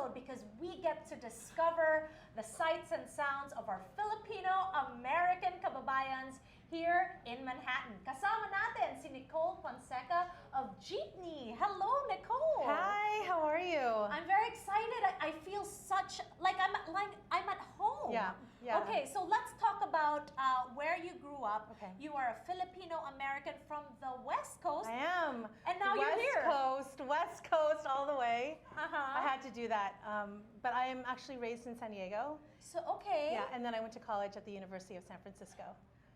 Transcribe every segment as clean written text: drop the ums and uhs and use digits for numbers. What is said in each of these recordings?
episode because we get to discover the sights and sounds of our Filipino-American kababayans here in Manhattan. Kasama natin si Nicole Ponseca of Jeepney. Hello, Nicole. Hi, how are you? I'm very excited. I feel such like I'm at home. Yeah. Okay, so let's talk about where you grew up. Okay. You are a Filipino-American from the West Coast. I am. And now you're here. West Coast all the way. Uh-huh. I had to do that. But I am actually raised in San Diego. So, okay. Yeah, and then I went to college at the University of San Francisco.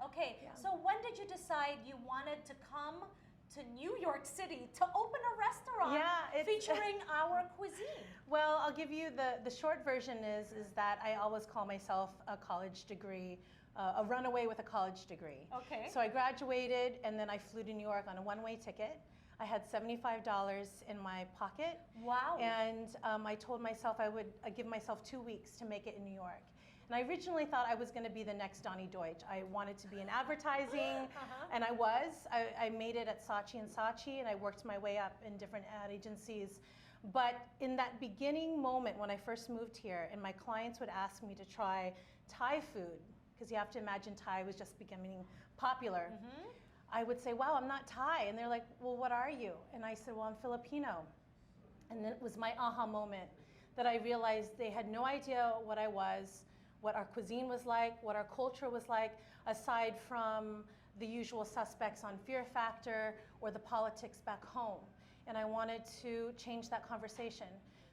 Okay, Yeah. so when did you decide you wanted to come to New York City to open a restaurant featuring our cuisine? Well, I'll give you the short version is that I always call myself a college degree, a runaway with a college degree. Okay. So I graduated and then I flew to New York on a one-way ticket. I had $75 in my pocket. Wow. And I told myself I would give myself 2 weeks to make it in New York. And I originally thought I was going to be the next Donnie Deutsch. I wanted to be in advertising, and I was. I made it at Saatchi & Saatchi, and I worked my way up in different ad agencies. But in that beginning moment when I first moved here, and my clients would ask me to try Thai food, because you have to imagine Thai was just becoming popular. I would say, wow, I'm not Thai. And they're like, well, what are you? And I said, well, I'm Filipino. And then it was my aha moment that I realized they had no idea what I was, what our cuisine was like, what our culture was like, aside from the usual suspects on Fear Factor or the politics back home. And I wanted to change that conversation.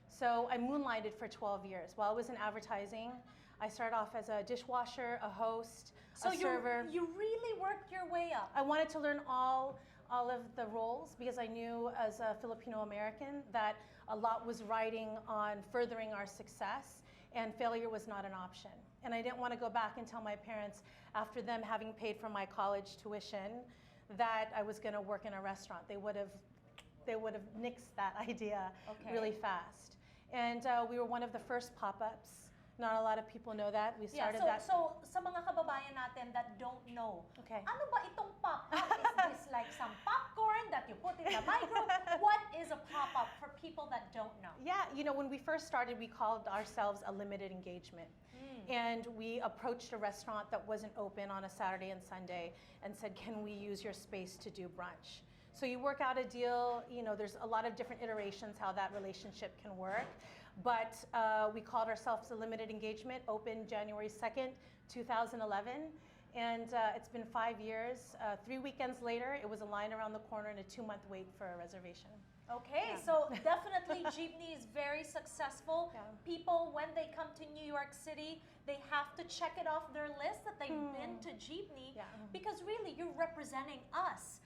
So I moonlighted for 12 years. While I was in advertising, I started off as a dishwasher, a host, a server. So you really worked your way up. I wanted to learn all of the roles because I knew as a Filipino-American that a lot was riding on furthering our success and failure was not an option. And I didn't want to go back and tell my parents after them having paid for my college tuition that I was going to work in a restaurant. They would have nixed that idea really fast. And we were one of the first pop-ups. Not a lot of people know that. We started that. So sa mga kababayan natin that don't know, Okay. ano ba itong pop-up? Is this like some popcorn that you put in the micro? What is a pop-up for people that don't know? Yeah, you know, when we first started, we called ourselves a limited engagement. And we approached a restaurant that wasn't open on a Saturday and Sunday and said, can we use your space to do brunch? So you work out a deal, you know, there's a lot of different iterations how that relationship can work. But we called ourselves a limited engagement, opened January 2nd, 2011. And it's been 5 years. 3 weekends later, it was a line around the corner and a 2-month wait for a reservation. Okay, so definitely Jeepney is very successful. Yeah. People, when they come to New York City, they have to check it off their list that they've been to Jeepney because really you're representing us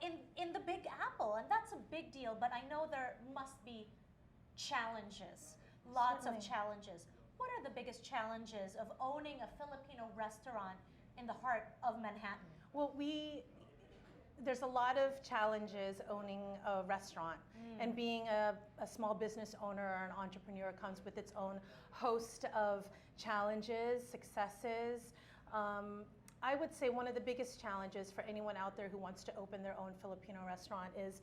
in the Big Apple, and that's a big deal. But I know there must be challenges, lots of challenges. What are the biggest challenges of owning a Filipino restaurant in the heart of Manhattan? Well, there's a lot of challenges owning a restaurant, and being a small business owner or an entrepreneur comes with its own host of challenges, successes. I would say one of the biggest challenges for anyone out there who wants to open their own Filipino restaurant is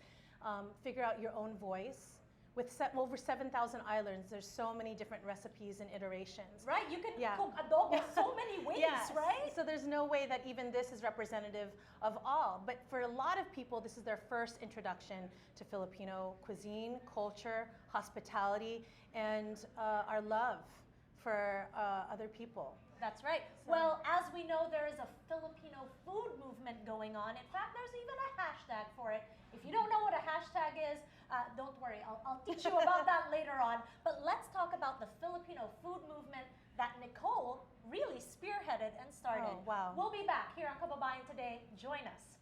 figure out your own voice. With over 7,000 islands, there's so many different recipes and iterations. Right, you can cook adobo so many ways, right? So there's no way that even this is representative of all. But for a lot of people, this is their first introduction to Filipino cuisine, culture, hospitality, and our love for other people. That's right. So, well, as we know, there is a Filipino food movement going on. In fact, there's even a hashtag for it. If you don't know what a hashtag is, don't worry. I'll teach you about that later on. But let's talk about the Filipino food movement that Nicole really spearheaded and started. Oh, wow. We'll be back here on Kababayan Today. Join us.